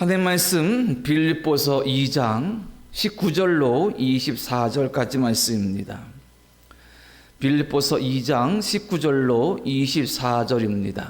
하나님 말씀 빌립보서 2장 19절로 24절까지 말씀입니다. 빌립보서 2장 19절로 24절입니다.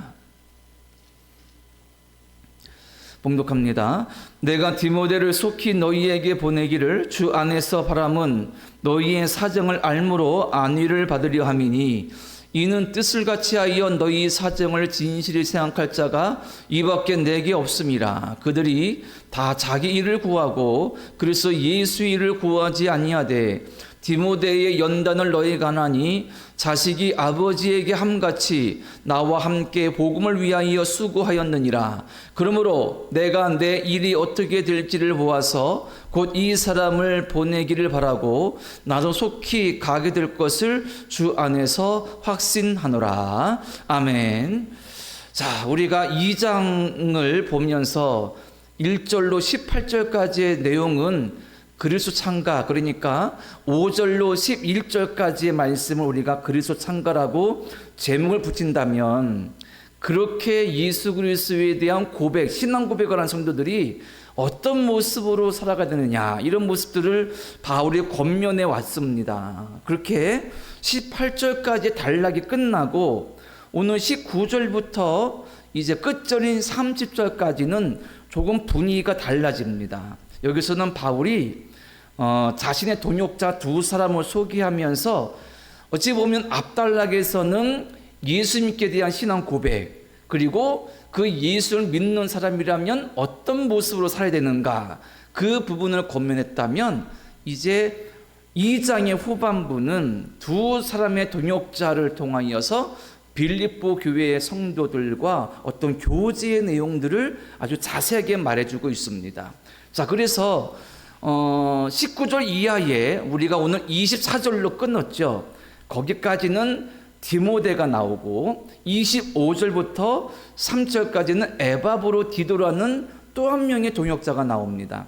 봉독합니다. 내가 디모데를 속히 너희에게 보내기를 주 안에서 바람은 너희의 사정을 알므로 안위를 받으려 함이니 이는 뜻을 같이 하여 너희 사정을 진실히 생각할 자가 이밖에 내게 없음이라. 그들이 다 자기 일을 구하고 그래서 예수 일을 구하지 아니하되 디모데의 연단을 너희가 하나니 자식이 아버지에게 함같이 나와 함께 복음을 위하여 수고하였느니라. 그러므로 내가 내 일이 어떻게 될지를 보아서 곧 이 사람을 보내기를 바라고 나도 속히 가게 될 것을 주 안에서 확신하노라. 아멘. 자, 우리가 2장을 보면서 1절로 18절까지의 내용은 그리스도 창가, 그러니까 5절로 11절까지의 말씀을 우리가 그리스도 창가라고 제목을 붙인다면, 그렇게 예수 그리스도에 대한 고백, 신앙 고백을 한 성도들이 어떤 모습으로 살아가야 되느냐, 이런 모습들을 바울이 권면해 왔습니다. 그렇게 18절까지 단락이 끝나고 오늘 19절부터 이제 끝절인 30절까지는 조금 분위기가 달라집니다. 여기서는 바울이 자신의 동역자 두 사람을 소개하면서 어찌 보면 앞단락에서는 예수님께 대한 신앙 고백, 그리고 그 예수를 믿는 사람이라면 어떤 모습으로 살아야 되는가, 그 부분을 권면했다면, 이제 2장의 후반부는 두 사람의 동역자를 통하여서 빌립보 교회의 성도들과 어떤 교제의 내용들을 아주 자세하게 말해주고 있습니다. 자, 그래서 19절 이하에 우리가 오늘 24절로 끊었죠. 거기까지는 디모데가 나오고 25절부터 3절까지는 에바브로디도라는 또 한 명의 동역자가 나옵니다.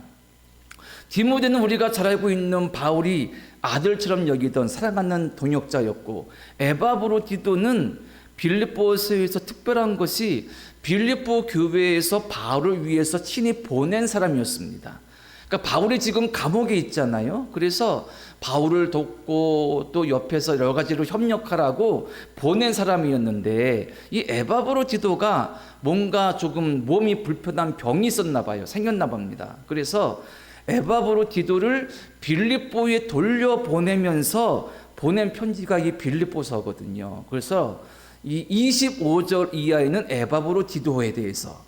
디모데는 우리가 잘 알고 있는 바울이 아들처럼 여기던 사랑하는 동역자였고, 에바브로디도는 빌립보서에서 특별한 것이 빌립보 교회에서 바울을 위해서 친히 보낸 사람이었습니다. 그러니까 바울이 지금 감옥에 있잖아요. 그래서 바울을 돕고 또 옆에서 여러 가지로 협력하라고 보낸 사람이었는데, 이 에바브로디도가 뭔가 조금 몸이 불편한 병이 있었나 봐요. 생겼나 봅니다. 그래서 에바브로디도를 빌립보에 돌려보내면서 보낸 편지가 이 빌립보서거든요. 그래서 이 25절 이하에는 에바브로디도에 대해서,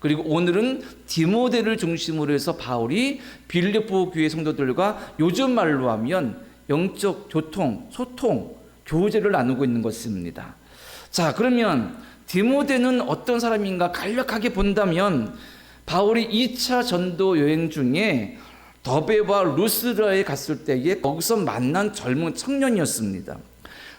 그리고 오늘은 디모데를 중심으로 해서 바울이 빌립보 교회 성도들과 요즘 말로 하면 영적 교통, 소통, 교제를 나누고 있는 것입니다. 자, 그러면 디모데는 어떤 사람인가 간략하게 본다면, 바울이 2차 전도 여행 중에 더베와 루스드라에 갔을 때에 거기서 만난 젊은 청년이었습니다.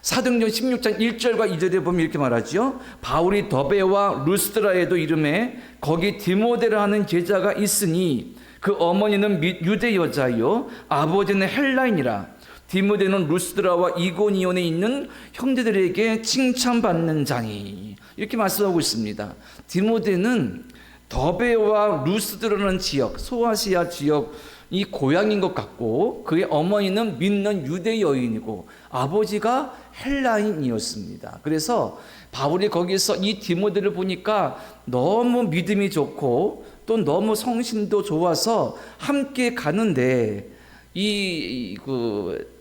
사도행전 16장 1절과 2절에 보면 이렇게 말하죠. 바울이 더베와 루스드라에도 이름에 거기 디모데라 하는 제자가 있으니 그 어머니는 유대 여자요 아버지는 헬라인이라. 디모데는 루스드라와 이고니온에 있는 형제들에게 칭찬받는 자니. 이렇게 말씀하고 있습니다. 디모데는 더베와 루스드라는 지역, 소아시아 지역 이 고향인 것 같고, 그의 어머니는 믿는 유대 여인이고 아버지가 헬라인이었습니다. 그래서 바울이 거기서 이 디모데를 보니까 너무 믿음이 좋고 또 너무 성신도 좋아서 함께 가는데,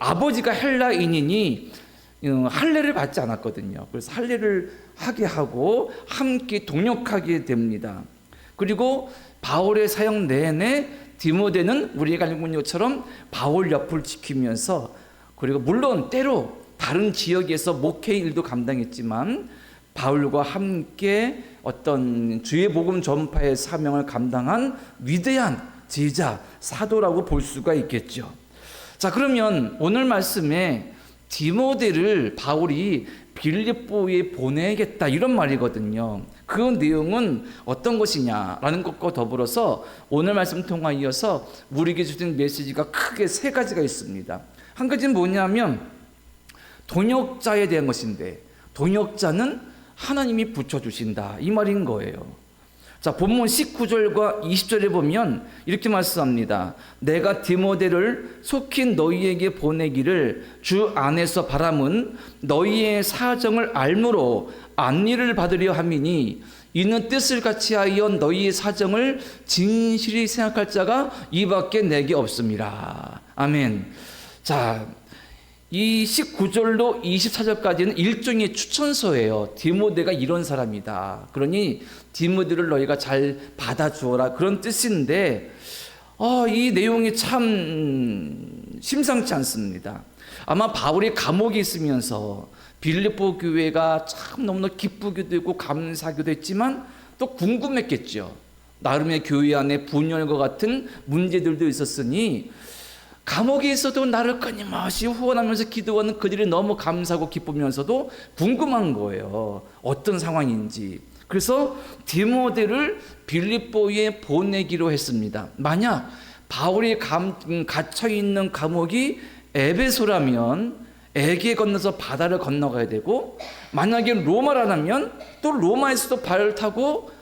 아버지가 헬라인이니 할례를 받지 않았거든요. 그래서 할례를 하게 하고 함께 동역하게 됩니다. 그리고 바울의 사역 내내 디모데는 우리가 알고 있는 것처럼 바울 옆을 지키면서, 그리고 물론 때로 다른 지역에서 목회 일도 감당했지만 바울과 함께 어떤 주의 복음 전파의 사명을 감당한 위대한 제자, 사도라고 볼 수가 있겠죠. 자, 그러면 오늘 말씀에 디모데를 바울이 빌립보에 보내겠다 이런 말이거든요. 그 내용은 어떤 것이냐라는 것과 더불어서 오늘 말씀 통하여서 우리에게 주신 메시지가 크게 세 가지가 있습니다. 한 가지는 뭐냐면 동역자에 대한 것인데, 동역자는 하나님이 붙여주신다 이 말인 거예요. 자, 본문 19절과 20절에 보면 이렇게 말씀합니다. 내가 디모데를 속히 너희에게 보내기를 주 안에서 바람은 너희의 사정을 알므로 안리를 받으려 함이니 이는 뜻을 같이하여 너희의 사정을 진실히 생각할 자가 이밖에 내게 없습니다. 아멘. 자, 이 19절로 24절까지는 일종의 추천서예요. 디모데가 이런 사람이다. 그러니 디모데를 너희가 잘 받아주어라. 그런 뜻인데 이 내용이 참 심상치 않습니다. 아마 바울이 감옥에 있으면서 빌립보 교회가 참 너무나 기쁘기도 했고 감사하기도 했지만 또 궁금했겠죠. 나름의 교회 안에 분열과 같은 문제들도 있었으니 감옥에 있어도 나를 끊임없이 후원하면서 기도하는 그들이 너무 감사하고 기쁘면서도 궁금한 거예요. 어떤 상황인지. 그래서 디모데를 빌립보에 보내기로 했습니다. 만약 바울이 갇혀있는 감옥이 에베소라면 에게 건너서 바다를 건너가야 되고, 만약에 로마라면 또 로마에서도 발을 타고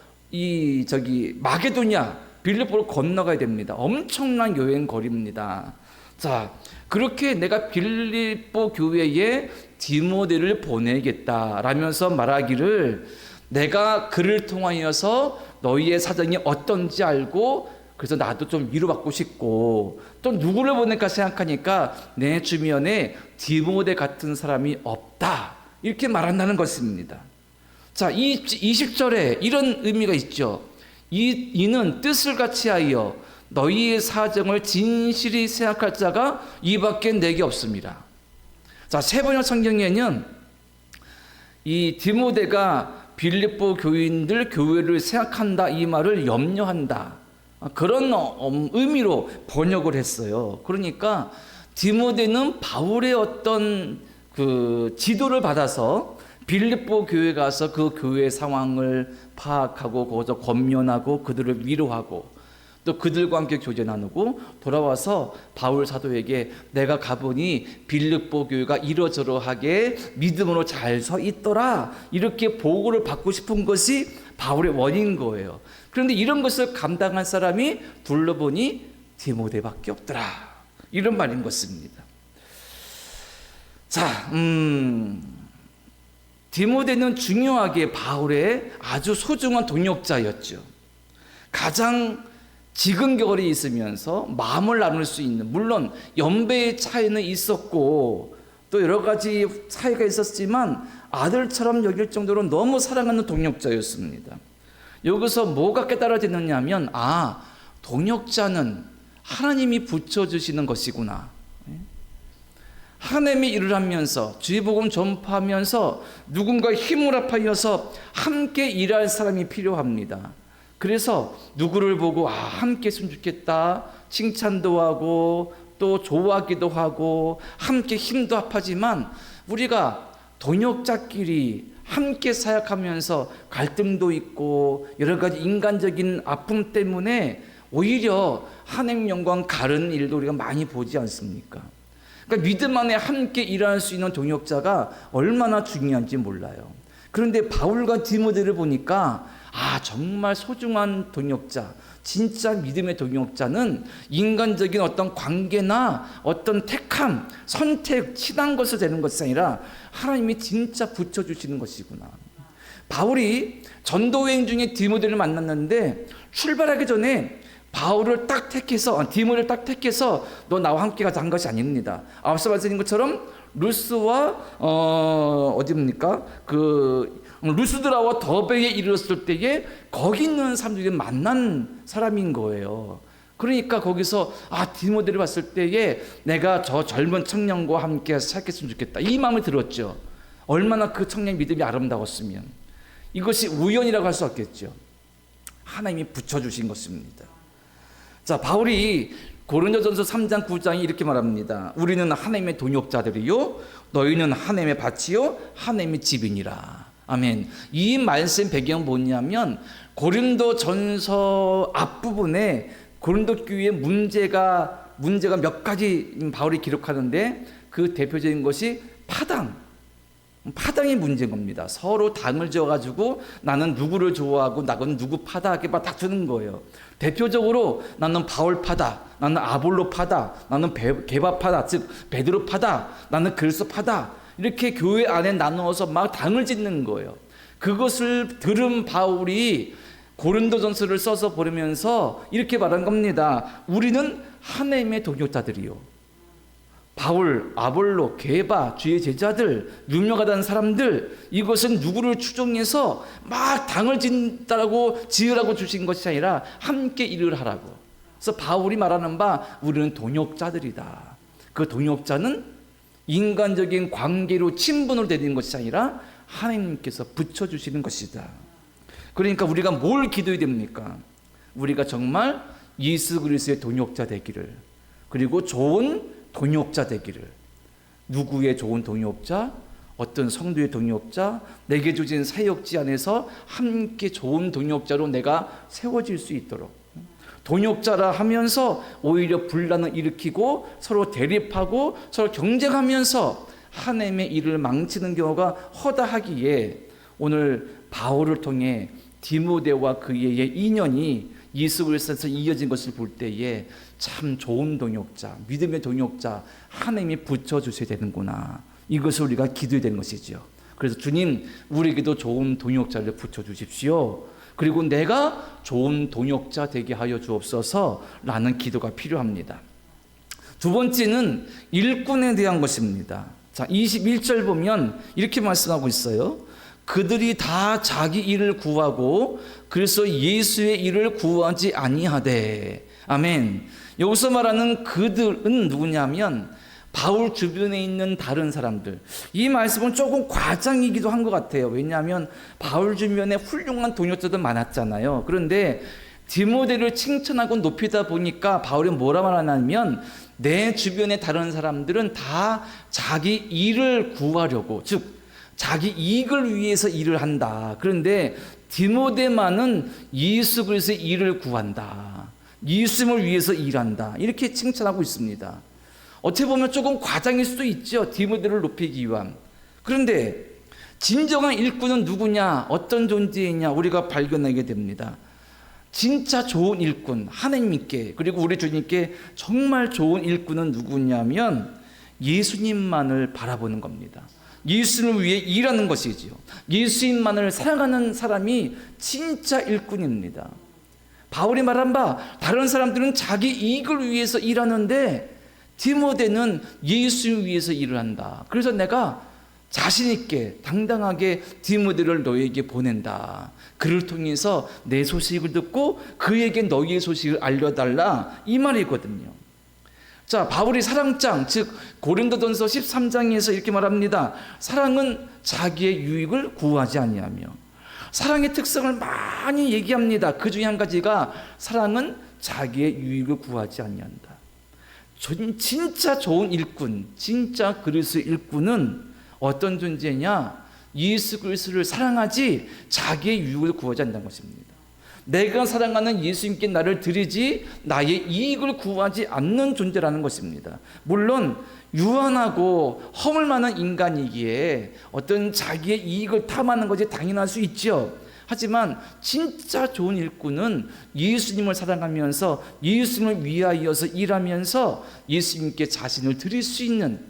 마게도냐 빌립보를 건너가야 됩니다. 엄청난 여행 거리입니다. 자, 그렇게 내가 빌립보 교회에 디모데를 보내겠다라면서 말하기를 내가 그를 통하여서 너희의 사정이 어떤지 알고 그래서 나도 좀 위로받고 싶고 또 누구를 보낼까 생각하니까 내 주변에 디모데 같은 사람이 없다 이렇게 말한다는 것입니다. 자, 이 20절에 이런 의미가 있죠. 이는 뜻을 같이하여 너희의 사정을 진실히 생각할 자가 이밖에 내게 없습니다. 자, 세번역 성경에는 이 디모데가 빌립보 교인들 교회를 생각한다 이 말을 염려한다 그런 의미로 번역을 했어요. 그러니까 디모데는 바울의 어떤 그 지도를 받아서 빌립보 교회에 가서 그 교회 상황을 파악하고 거기서 권면하고 그들을 위로하고 또 그들과 함께 교제 나누고 돌아와서 바울 사도에게 내가 가보니 빌립보 교회가 이러저러하게 믿음으로 잘 서 있더라 이렇게 보고를 받고 싶은 것이 바울의 원인 거예요. 그런데 이런 것을 감당할 사람이 둘러보니 디모데밖에 없더라 이런 말인 것입니다. 자, 디모데는 중요하게 바울의 아주 소중한 동역자였죠. 가장 지근결이 있으면서 마음을 나눌 수 있는, 물론 연배의 차이는 있었고 또 여러 가지 차이가 있었지만 아들처럼 여길 정도로 너무 사랑하는 동역자였습니다. 여기서 뭐가 깨달아지느냐 하면 동역자는 하나님이 붙여주시는 것이구나. 하나님이 일을 하면서 주의 복음 전파하면서 누군가 힘을 합하여서 함께 일할 사람이 필요합니다. 그래서 누구를 보고 함께 했으면 좋겠다 칭찬도 하고 또 좋아하기도 하고 함께 힘도 합하지만 우리가 동역자끼리 함께 사역하면서 갈등도 있고 여러 가지 인간적인 아픔 때문에 오히려 하나님 영광 가르는 일도 우리가 많이 보지 않습니까? 그러니까 믿음 안에 함께 일할 수 있는 동역자가 얼마나 중요한지 몰라요. 그런데 바울과 디모데를 보니까 정말 소중한 동역자, 진짜 믿음의 동역자는 인간적인 어떤 관계나 어떤 택함, 선택, 친한 것을 되는 것이 아니라 하나님이 진짜 붙여주시는 것이구나. 바울이 전도여행 중에 디모데를 만났는데 출발하기 전에 바울을 딱 택해서 디모데를 딱 택해서 너 나와 함께 가자 한 것이 아닙니다. 앞서 말씀드린 것처럼 루스와 어디입니까? 루스드라와 더베에 이르렀을 때에 거기 있는 사람들이 만난 사람인 거예요. 그러니까 거기서 디모데를 봤을 때에 내가 저 젊은 청년과 함께 살겠으면 좋겠다 이 마음이 들었죠. 얼마나 그 청년의 믿음이 아름다웠으면. 이것이 우연이라고 할 수 없겠죠. 하나님이 붙여주신 것입니다. 자, 바울이 고린도전서 3장 9장이 이렇게 말합니다. 우리는 하나님의 동역자들이요 너희는 하나님의 밭이요 하나님의 집이니라. 아멘. 이 말씀 배경은 뭐냐면 고린도전서 앞부분에 고린도 교회의 문제가 몇 가지 바울이 기록하는데 그 대표적인 것이 파당, 파당이 문제인 겁니다. 서로 당을 지어가지고 나는 누구를 좋아하고 나는 누구 파다 이렇게 막 다투는 거예요. 대표적으로 나는 바울파다, 나는 아볼로파다, 나는 게바파다, 즉 베드로파다, 나는 그리스도파다, 이렇게 교회 안에 나누어서 막 당을 짓는 거예요. 그것을 들은 바울이 고린도전서를 써서 보면서 이렇게 말한 겁니다. 우리는 하나님의 동역자들이요. 바울, 아볼로, 게바, 주의 제자들, 유명하다는 사람들, 이것은 누구를 추종해서 막 당을 지으라고 주신 것이 아니라 함께 일을 하라고. 그래서 바울이 말하는 바 우리는 동역자들이다. 그 동역자는 인간적인 관계로 친분으로 되는 것이 아니라 하나님께서 붙여주시는 것이다. 그러니까 우리가 뭘 기도해야 됩니까? 우리가 정말 예수 그리스도의 동역자 되기를, 그리고 좋은 동역자 되기를. 누구의 좋은 동역자? 어떤 성도의 동역자? 내게 주신 사역지 안에서 함께 좋은 동역자로 내가 세워질 수 있도록. 동역자라 하면서 오히려 분란을 일으키고 서로 대립하고 서로 경쟁하면서 하나님의 일을 망치는 경우가 허다하기에 오늘 바울을 통해 디모데와 그의 인연이 예수 그리스도에서 이어진 것을 볼 때에 참 좋은 동역자, 믿음의 동역자 하나님이 붙여주셔야 되는구나, 이것을 우리가 기도해야 되는 것이죠. 그래서 주님, 우리에게도 좋은 동역자를 붙여주십시오. 그리고 내가 좋은 동역자 되게 하여 주옵소서 라는 기도가 필요합니다. 두 번째는 일꾼에 대한 것입니다. 자, 21절 보면 이렇게 말씀하고 있어요. 그들이 다 자기 일을 구하고 그래서 예수의 일을 구하지 아니하되. 아멘. 여기서 말하는 그들은 누구냐면 바울 주변에 있는 다른 사람들. 이 말씀은 조금 과장이기도 한 것 같아요. 왜냐하면 바울 주변에 훌륭한 동역자들 많았잖아요. 그런데 디모데를 칭찬하고 높이다 보니까 바울이 뭐라 말하냐면 내 주변의 다른 사람들은 다 자기 일을 구하려고, 즉 자기 이익을 위해서 일을 한다. 그런데 디모데만은 예수 그리스도의 일을 구한다. 예수님을 위해서 일한다. 이렇게 칭찬하고 있습니다. 어떻게 보면 조금 과장일 수도 있죠. 디모데를 높이기 위한. 그런데 진정한 일꾼은 누구냐, 어떤 존재이냐 우리가 발견하게 됩니다. 진짜 좋은 일꾼, 하나님께, 그리고 우리 주님께 정말 좋은 일꾼은 누구냐면 예수님만을 바라보는 겁니다. 예수님을 위해 일하는 것이지요. 예수님만을 사랑하는 사람이 진짜 일꾼입니다. 바울이 말한 바 다른 사람들은 자기 이익을 위해서 일하는데 디모데는 예수를 위해서 일을 한다. 그래서 내가 자신 있게 당당하게 디모데를 너에게 보낸다. 그를 통해서 내 소식을 듣고 그에게 너희의 소식을 알려달라, 이 말이거든요. 자, 바울이 사랑장, 즉 고린도전서 13장에서 이렇게 말합니다. 사랑은 자기의 유익을 구하지 아니하며. 사랑의 특성을 많이 얘기합니다. 그 중에 한 가지가 사랑은 자기의 유익을 구하지 아니한다. 진짜 좋은 일꾼, 진짜 그리스도의 일꾼은 어떤 존재냐? 예수 그리스도를 사랑하지 자기의 유익을 구하지 않는다는 것입니다. 내가 사랑하는 예수님께 나를 드리지 나의 이익을 구하지 않는 존재라는 것입니다. 물론 유한하고 허물 많은 인간이기에 어떤 자기의 이익을 탐하는 것이 당연할 수 있죠. 하지만 진짜 좋은 일꾼은 예수님을 사랑하면서 예수님을 위하여서 일하면서 예수님께 자신을 드릴 수 있는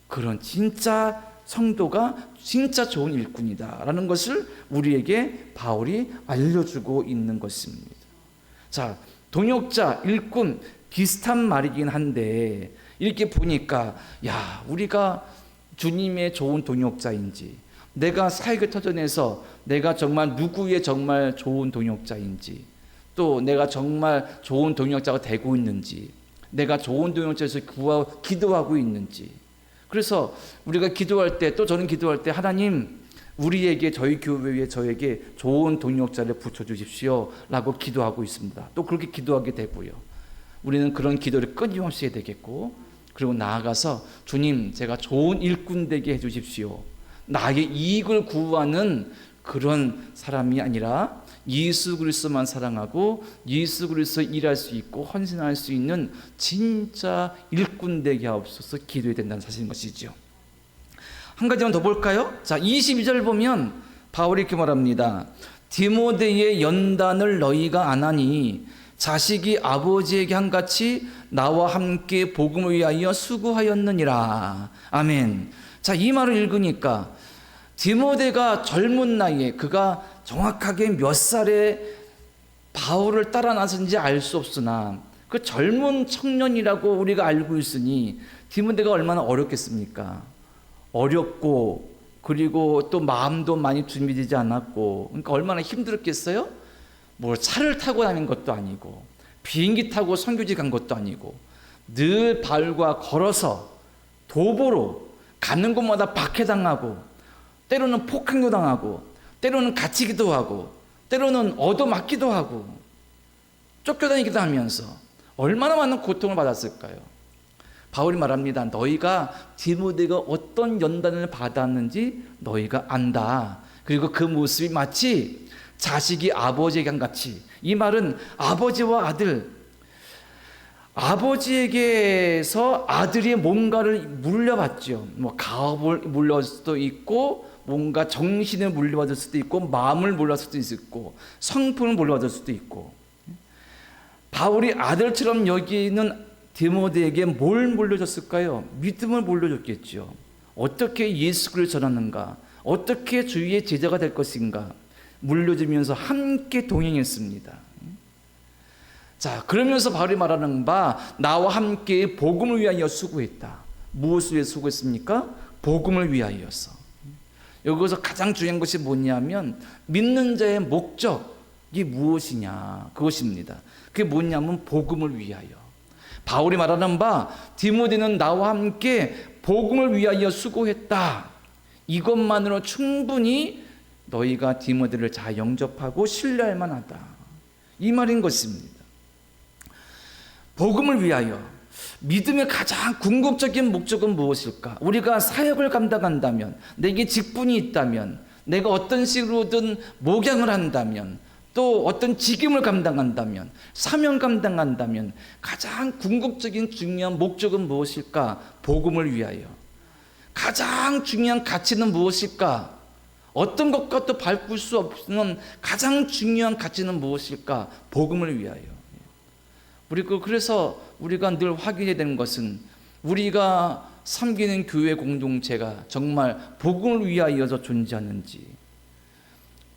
그런 진짜 성도가 진짜 좋은 일꾼이다라는 것을 우리에게 바울이 알려주고 있는 것입니다. 자, 동역자, 일꾼 비슷한 말이긴 한데 이렇게 보니까 야, 우리가 주님의 좋은 동역자인지, 내가 사역의 터전에서 내가 정말 누구의 정말 좋은 동역자인지, 또 내가 정말 좋은 동역자가 되고 있는지, 내가 좋은 동역자에서 기도하고 있는지. 그래서 우리가 기도할 때, 또 저는 기도할 때 하나님 우리에게, 저희 교회에 저에게 좋은 동역자를 붙여주십시오 라고 기도하고 있습니다. 또 그렇게 기도하게 되고요. 우리는 그런 기도를 끊임없이 해야 되겠고, 그리고 나아가서 주님, 제가 좋은 일꾼 되게 해주십시오. 나의 이익을 구하는 그런 사람이 아니라 예수 그리스도만 사랑하고 예수 그리스도 일할 수 있고 헌신할 수 있는 진짜 일꾼 되게 하옵소서 기도해야 된다는 사실인 것이죠. 한 가지만 더 볼까요? 자, 22절 보면 바울이 이렇게 말합니다. 디모데의 연단을 너희가 안 하니 자식이 아버지에게 한같이 나와 함께 복음을 위하여 수고하였느니라. 아멘. 자, 이 말을 읽으니까 디모데가 젊은 나이에, 그가 정확하게 몇 살에 바울을 따라 나선지 알 수 없으나 그 젊은 청년이라고 우리가 알고 있으니 디모데가 얼마나 어렵겠습니까? 어렵고, 그리고 또 마음도 많이 준비되지 않았고, 그러니까 얼마나 힘들었겠어요? 뭐 차를 타고 다닌 것도 아니고 비행기 타고 선교지 간 것도 아니고 늘 바울과 걸어서 도보로 가는 곳마다 박해당하고, 때로는 폭행도 당하고, 때로는 갇히기도 하고, 때로는 얻어맞기도 하고, 쫓겨다니기도 하면서 얼마나 많은 고통을 받았을까요? 바울이 말합니다. 너희가 디모데가 어떤 연단을 받았는지 너희가 안다. 그리고 그 모습이 마치 자식이 아버지에게 한 같이. 이 말은 아버지와 아들, 아버지에게서 아들이 뭔가를 물려받죠. 뭐 가업을 물려받을 수도 있고, 뭔가 정신을 물려받을 수도 있고, 마음을 물려받을 수도 있고, 성품을 물려받을 수도 있고. 바울이 아들처럼 여기는 디모데에게 뭘 물려줬을까요? 믿음을 물려줬겠죠. 어떻게 예수 그리스도를 전하는가, 어떻게 주의 제자가 될 것인가 물려주면서 함께 동행했습니다. 자, 그러면서 바울이 말하는 바, 나와 함께 복음을 위하여 수고했다. 무엇을 위해 수고했습니까? 복음을 위하여서. 여기서 가장 중요한 것이 뭐냐면 믿는 자의 목적이 무엇이냐, 그것입니다. 그게 뭐냐면 복음을 위하여. 바울이 말하는 바, 디모데는 나와 함께 복음을 위하여 수고했다. 이것만으로 충분히 너희가 디모데를 잘 영접하고 신뢰할 만하다. 이 말인 것입니다. 복음을 위하여. 믿음의 가장 궁극적인 목적은 무엇일까? 우리가 사역을 감당한다면, 내게 직분이 있다면, 내가 어떤 식으로든 목양을 한다면, 또 어떤 직임을 감당한다면, 사명 감당한다면 가장 궁극적인 중요한 목적은 무엇일까? 복음을 위하여. 가장 중요한 가치는 무엇일까? 어떤 것과도 바꿀 수 없는 가장 중요한 가치는 무엇일까? 복음을 위하여. 그래서 우리가 늘 확인해야 되는 것은, 우리가 섬기는 교회 공동체가 정말 복음을 위하여서 존재하는지,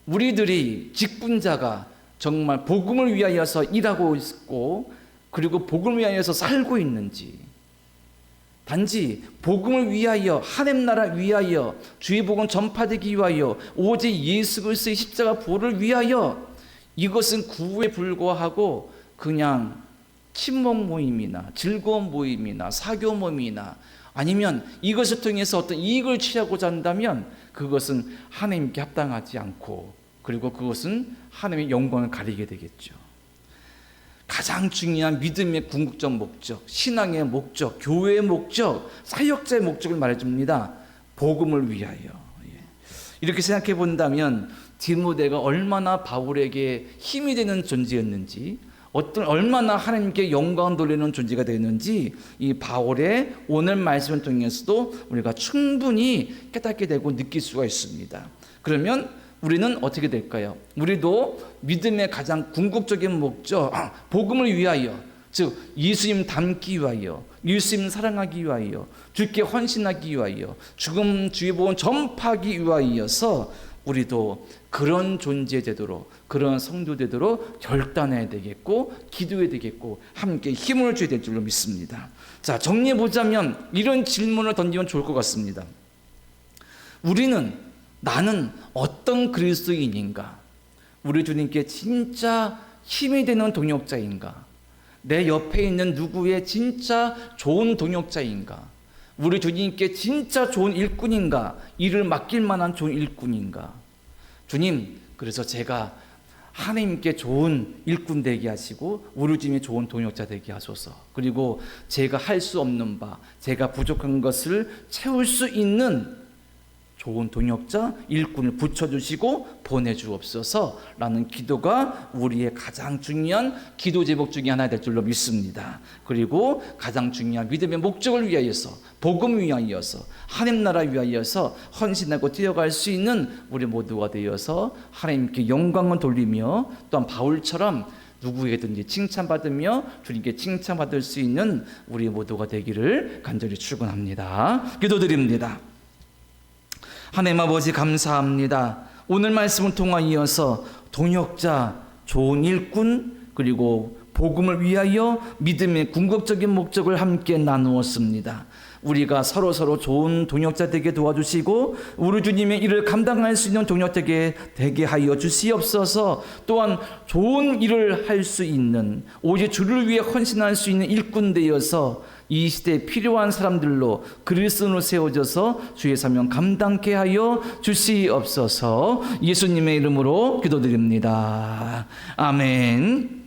우리들이 직분자가 정말 복음을 위하여서 일하고 있고, 그리고 복음을 위하여서 살고 있는지, 단지 복음을 위하여, 하나님 나라 위하여, 주의 복음 전파되기 위하여, 오직 예수 그리스도의 십자가 보를 위하여, 이것은 구호에 불과하고 그냥 친목 모임이나 즐거운 모임이나 사교 모임이나, 아니면 이것을 통해서 어떤 이익을 취하고자 한다면 그것은 하나님께 합당하지 않고, 그리고 그것은 하나님의 영광을 가리게 되겠죠. 가장 중요한 믿음의 궁극적 목적, 신앙의 목적, 교회의 목적, 사역자의 목적을 말해줍니다. 복음을 위하여. 이렇게 생각해 본다면 디모데가 얼마나 바울에게 힘이 되는 존재였는지, 얼마나 하나님께 영광 돌리는 존재가 되는지, 이 바울의 오늘 말씀을 통해서도 우리가 충분히 깨닫게 되고 느낄 수가 있습니다. 그러면 우리는 어떻게 될까요? 우리도 믿음의 가장 궁극적인 목적, 복음을 위하여, 즉 예수님 닮기 위하여, 예수님 사랑하기 위하여, 주께 헌신하기 위하여, 죽음 주의 복음 전파하기 위하여서 우리도 그런 존재 되도록, 그런 성도 되도록 결단해야 되겠고, 기도해야 되겠고, 함께 힘을 줘야 될 줄로 믿습니다. 자, 정리해 보자면 이런 질문을 던지면 좋을 것 같습니다. 나는 어떤 그리스도인인가? 우리 주님께 진짜 힘이 되는 동역자인가? 내 옆에 있는 누구의 진짜 좋은 동역자인가? 우리 주님께 진짜 좋은 일꾼인가? 일을 맡길 만한 좋은 일꾼인가? 주님, 그래서 제가 하나님께 좋은 일꾼 되게 하시고 우리 주님의 좋은 동역자 되게 하소서. 그리고 제가 할 수 없는 바, 제가 부족한 것을 채울 수 있는 좋은 동역자, 일꾼을 붙여주시고 보내주옵소서라는 기도가 우리의 가장 중요한 기도 제목 중에 하나 될 줄로 믿습니다. 그리고 가장 중요한 믿음의 목적을 위하여서, 복음 위하여서, 하나님 나라 위하여서 헌신하고 뛰어갈 수 있는 우리 모두가 되어서 하나님께 영광을 돌리며, 또한 바울처럼 누구에게든지 칭찬받으며 주님께 칭찬받을 수 있는 우리 모두가 되기를 간절히 축원합니다. 기도드립니다. 하나님 아버지, 감사합니다. 오늘 말씀을 통하여서 동역자, 좋은 일꾼, 그리고 복음을 위하여 믿음의 궁극적인 목적을 함께 나누었습니다. 우리가 서로 좋은 동역자 되게 도와주시고 우리 주님의 일을 감당할 수 있는 동역자 되게 하여 주시옵소서. 또한 좋은 일을 할 수 있는, 오직 주를 위해 헌신할 수 있는 일꾼 되어서 이 시대에 필요한 사람들로 그리스도로 세워져서 주의 사명 감당케 하여 주시옵소서. 예수님의 이름으로 기도드립니다. 아멘.